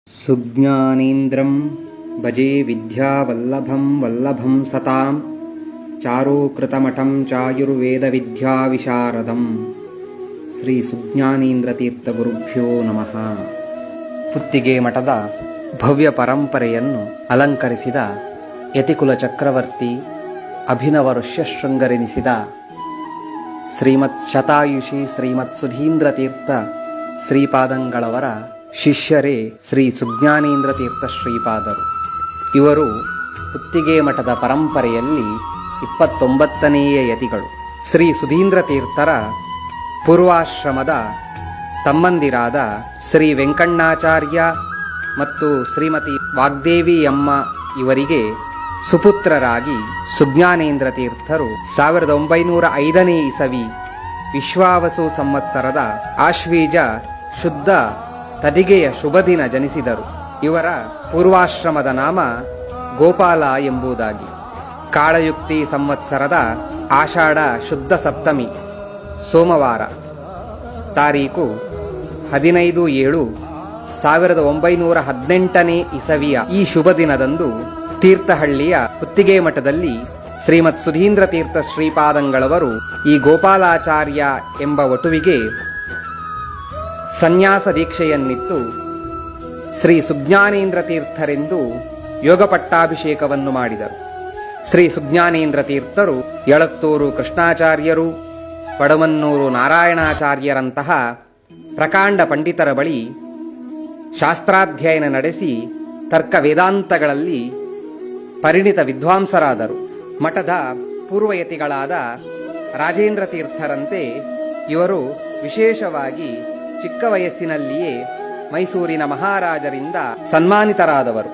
ಸುಜ್ಞಾನೇಂದ್ರಂ ಭಜೆ ವಿದ್ಯಾವಲ್ಲಭಂ ವಲ್ಲಭಂ ಸತಾಂ ಚಾರೂಕೃತಮಠಂ ಚಾಯುರ್ವೇದವಿದ್ಯಾವಿಶಾರದಂ. ಶ್ರೀ ಸುಜ್ಞಾನೇಂದ್ರ ತೀರ್ಥ ಗುರುಭ್ಯೋ ನಮಃ. ಪುತ್ತಿಗೆ ಮಠದ ಭವ್ಯ ಪರಂಪರೆಯನ್ನು ಅಲಂಕರಿಸಿದ ಯತಿಕುಲ ಚಕ್ರವರ್ತಿ ಅಭಿನವ ಋಷ್ಯಶೃಂಗರೆನಿಸಿದ ಶ್ರೀಮತ್ ಶತಾಯುಷಿ ಶ್ರೀಮತ್ ಸುಧೀಂದ್ರ ತೀರ್ಥ ಶ್ರೀಪಾದಂಗಳವರ ಶಿಷ್ಯರೇ ಶ್ರೀ ಸುಜ್ಞಾನೇಂದ್ರ ತೀರ್ಥ ಶ್ರೀಪಾದರು. ಇವರು ಪುತ್ತಿಗೆ ಮಠದ ಪರಂಪರೆಯಲ್ಲಿ 29ನೇಯ ಯತಿಗಳು. ಶ್ರೀ ಸುಧೀಂದ್ರ ತೀರ್ಥರ ಪೂರ್ವಾಶ್ರಮದ ತಮ್ಮಂದಿರಾದ ಶ್ರೀ ವೆಂಕಣ್ಣಾಚಾರ್ಯ ಮತ್ತು ಶ್ರೀಮತಿ ವಾಗ್ದೇವಿಯಮ್ಮ ಇವರಿಗೆ ಸುಪುತ್ರರಾಗಿ ಸುಜ್ಞಾನೇಂದ್ರ ತೀರ್ಥರು 1905ನೇ ಇಸವಿ ವಿಶ್ವಾವಸು ಸಂವತ್ಸರದ ಆಶ್ವೀಜ ಶುದ್ಧ ತದಿಗೆಯ ಶುಭದಿನ ಜನಿಸಿದರು. ಇವರ ಪೂರ್ವಾಶ್ರಮದ ನಾಮ ಗೋಪಾಲ ಎಂಬುದಾಗಿ. ಕಾಳಯುಕ್ತಿ ಸಂವತ್ಸರದ ಆಷಾಢ ಶುದ್ಧ ಸಪ್ತಮಿ ಸೋಮವಾರ ತಾರೀಕು 15/7/1918ನೇ ಇಸವಿಯ ಈ ಶುಭ ದಿನದಂದು ತೀರ್ಥಹಳ್ಳಿಯ ಪುತ್ತಿಗೆ ಮಠದಲ್ಲಿ ಶ್ರೀಮತ್ ಸುಧೀಂದ್ರ ತೀರ್ಥ ಶ್ರೀಪಾದಂಗಳವರು ಈ ಗೋಪಾಲಾಚಾರ್ಯ ಎಂಬ ವಟುವಿಗೆ ಸನ್ಯಾಸ ದೀಕ್ಷೆಯನ್ನಿತ್ತು ಶ್ರೀ ಸುಜ್ಞಾನೇಂದ್ರ ತೀರ್ಥರೆಂದು ಯೋಗ ಪಟ್ಟಾಭಿಷೇಕವನ್ನು ಮಾಡಿದರು. ಶ್ರೀ ಸುಜ್ಞಾನೇಂದ್ರ ತೀರ್ಥರು ಯಳತ್ತೂರು ಕೃಷ್ಣಾಚಾರ್ಯರು, ಪಡಮನ್ನೂರು ನಾರಾಯಣಾಚಾರ್ಯರಂತಹ ಪ್ರಕಾಂಡ ಪಂಡಿತರ ಬಳಿ ಶಾಸ್ತ್ರಾಧ್ಯಯನ ನಡೆಸಿ ತರ್ಕ ವೇದಾಂತಗಳಲ್ಲಿ ಪರಿಣಿತ ವಿದ್ವಾಂಸರಾದರು. ಮಠದ ಪೂರ್ವಯತಿಗಳಾದ ರಾಜೇಂದ್ರ ತೀರ್ಥರಂತೆ ಇವರು ವಿಶೇಷವಾಗಿ ಚಿಕ್ಕ ವಯಸ್ಸಿನಲ್ಲಿಯೇ ಮೈಸೂರಿನ ಮಹಾರಾಜರಿಂದ ಸನ್ಮಾನಿತರಾದವರು.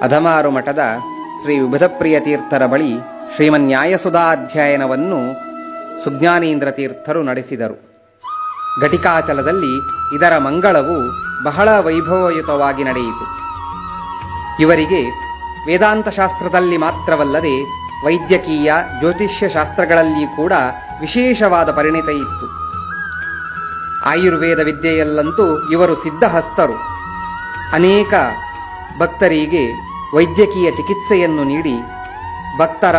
ಅಧಮಾರು ಮಠದ ಶ್ರೀ ವಿಬುಧಪ್ರಿಯ ತೀರ್ಥರ ಬಳಿ ಶ್ರೀಮನ್ಯಾಯಸುಧಾಧ್ಯಯನವನ್ನು ಸುಜ್ಞಾನೇಂದ್ರ ತೀರ್ಥರು ನಡೆಸಿದರು. ಘಟಿಕಾಚಲದಲ್ಲಿ ಇದರ ಮಂಗಳವು ಬಹಳ ವೈಭವಯುತವಾಗಿ ನಡೆಯಿತು. ಇವರಿಗೆ ವೇದಾಂತ ಶಾಸ್ತ್ರದಲ್ಲಿ ಮಾತ್ರವಲ್ಲದೆ ವೈದ್ಯಕೀಯ ಜ್ಯೋತಿಷ್ಯ ಶಾಸ್ತ್ರಗಳಲ್ಲಿ ಕೂಡ ವಿಶೇಷವಾದ ಪರಿಣಿತ ಇತ್ತು. ಆಯುರ್ವೇದ ವಿದ್ಯೆಯಲ್ಲಂತೂ ಇವರು ಸಿದ್ಧಹಸ್ತರು. ಅನೇಕ ಭಕ್ತರಿಗೆ ವೈದ್ಯಕೀಯ ಚಿಕಿತ್ಸೆಯನ್ನು ನೀಡಿ ಭಕ್ತರ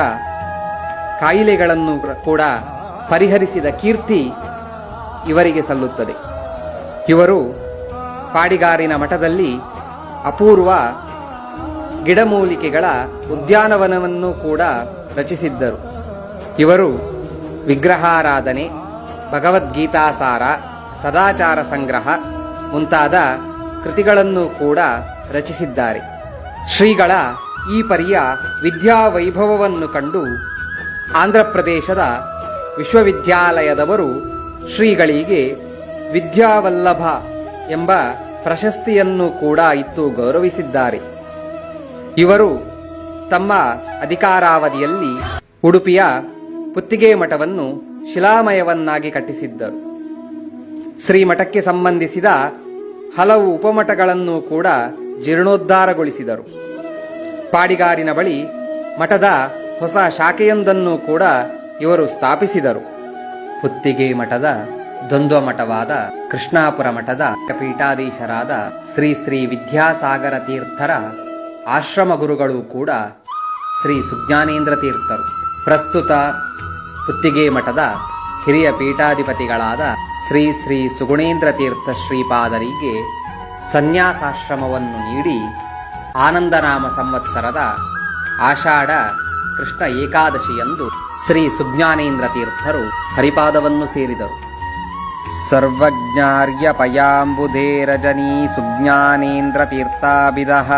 ಕಾಯಿಲೆಗಳನ್ನು ಕೂಡ ಪರಿಹರಿಸಿದ ಕೀರ್ತಿ ಇವರಿಗೆ ಸಲ್ಲುತ್ತದೆ. ಇವರು ಪಾಡಿಗಾರಿನ ಮಠದಲ್ಲಿ ಅಪೂರ್ವ ಗಿಡಮೂಲಿಕೆಗಳ ಉದ್ಯಾನವನವನ್ನು ಕೂಡ ರಚಿಸಿದ್ದರು. ಇವರು ವಿಗ್ರಹಾರಾಧನೆ, ಭಗವದ್ಗೀತಾಸಾರ, ಸದಾಚಾರ ಸಂಗ್ರಹ ಮುಂತಾದ ಕೃತಿಗಳನ್ನು ಕೂಡ ರಚಿಸಿದ್ದಾರೆ. ಶ್ರೀಗಳ ಈ ಪರಿಯ ವಿದ್ಯಾವೈಭವವನ್ನು ಕಂಡು ಆಂಧ್ರಪ್ರದೇಶದ ವಿಶ್ವವಿದ್ಯಾಲಯದವರು ಶ್ರೀಗಳಿಗೆ ವಿದ್ಯಾವಲ್ಲಭ ಎಂಬ ಪ್ರಶಸ್ತಿಯನ್ನು ಕೂಡ ಇತ್ತು ಗೌರವಿಸಿದ್ದಾರೆ. ಇವರು ತಮ್ಮ ಅಧಿಕಾರಾವಧಿಯಲ್ಲಿ ಉಡುಪಿಯ ಪುತ್ತಿಗೆ ಮಠವನ್ನು ಶಿಲಾಮಯವನ್ನಾಗಿ ಕಟ್ಟಿಸಿದ್ದರು. ಶ್ರೀಮಠಕ್ಕೆ ಸಂಬಂಧಿಸಿದ ಹಲವು ಉಪಮಠಗಳನ್ನು ಕೂಡ ಜೀರ್ಣೋದ್ಧಾರಗೊಳಿಸಿದರು. ಪಾಡಿಗಾರಿನ ಬಳಿ ಮಠದ ಹೊಸ ಶಾಖೆಯೊಂದನ್ನು ಕೂಡ ಇವರು ಸ್ಥಾಪಿಸಿದರು. ಪುತ್ತಿಗೆ ಮಠದ ದ್ವಂದ್ವ ಮಠವಾದ ಕೃಷ್ಣಾಪುರ ಮಠದ ಪೀಠಾಧೀಶರಾದ ಶ್ರೀ ಶ್ರೀ ವಿದ್ಯಾಸಾಗರ ತೀರ್ಥರ ಆಶ್ರಮ ಗುರುಗಳು ಕೂಡ ಶ್ರೀ ಸುಜ್ಞಾನೇಂದ್ರ ತೀರ್ಥರು. ಪ್ರಸ್ತುತ ಪುತ್ತಿಗೆ ಮಠದ ಹಿರಿಯ ಪೀಠಾಧಿಪತಿಗಳಾದ ಶ್ರೀ ಶ್ರೀ ಸುಗುಣೇಂದ್ರ ತೀರ್ಥ ಶ್ರೀಪಾದರಿಗೆ ಸನ್ಯಾಸಾಶ್ರಮವನ್ನು ನೀಡಿ ಆನಂದನಾಮ ಸಂವತ್ಸರದ ಆಷಾಢ ಕೃಷ್ಣ ಏಕಾದಶಿಯಂದು ಶ್ರೀ ಸುಜ್ಞಾನೇಂದ್ರ ತೀರ್ಥರು ಹರಿಪಾದವನ್ನು ಸೇರಿದರು. ಸರ್ವಜ್ಞಾರ್ಯ ಪಯಾಂಬುಧೇ ರಜನೀ ಸುಜ್ಞಾನೇಂದ್ರ ತೀರ್ಥಾಭಿದಃ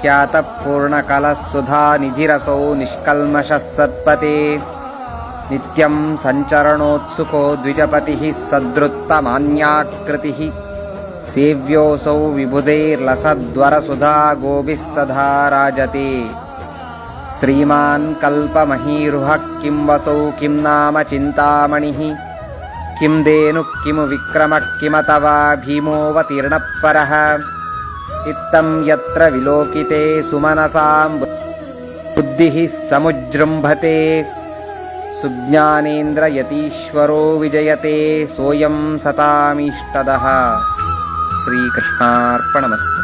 ಖ್ಯಾತ ಪೂರ್ಣಕಲಸುಧಾ ನಿಧಿರಸೌ ನಿಷ್ಕಲ್ಮಷ ಸತ್ಪತೆ ನಿತ್ಯಂ ಸಂಚರಣೋತ್ಸುಕೋ ದ್ವಿಜಪತಿಃ ಸದೃತ್ತಮಾನ್ಯಾಕೃತಿಃ ಸೇವ್ಯೋಸೌ ವಿಬುಧೈರ್ಲಸದ್ವರಸುಧಾ ಗೋಭಿಃ ಸದಾ ರಾಜತೆ ಶ್ರೀಮಾನ್ ಕಲ್ಪಮಹೀರುಹ ಕಿಂ ವಸೌ ಕಿಂ ನಾಮ ಚಿಂತಾಮಣಿಃ ಕಿಂ ದೇನು ಕಿಮು ವಿಕ್ರಮ ಕಿಮತವಾ ಭೀಮೋವತೀರ್ಣಃಪರಃ ಇತ್ತಂ ಯತ್ರ ವಿಲೋಕಿತೆ ಸುಮನಸಾಂ ಬುದ್ಧಿಃ ಸಮುಜೃಂಭತೆ ಸುಜ್ಞಾನೇಂದ್ರ ಯತೀಶ್ವರೋ ವಿಜಯತೆ ಸೋಯಂ ಸತಾಮೀಷ್ಟದಃ. ಶ್ರೀಕೃಷ್ಣ. ಕೃಷ್ಣಾರ್ಪಣಮಸ್ತು.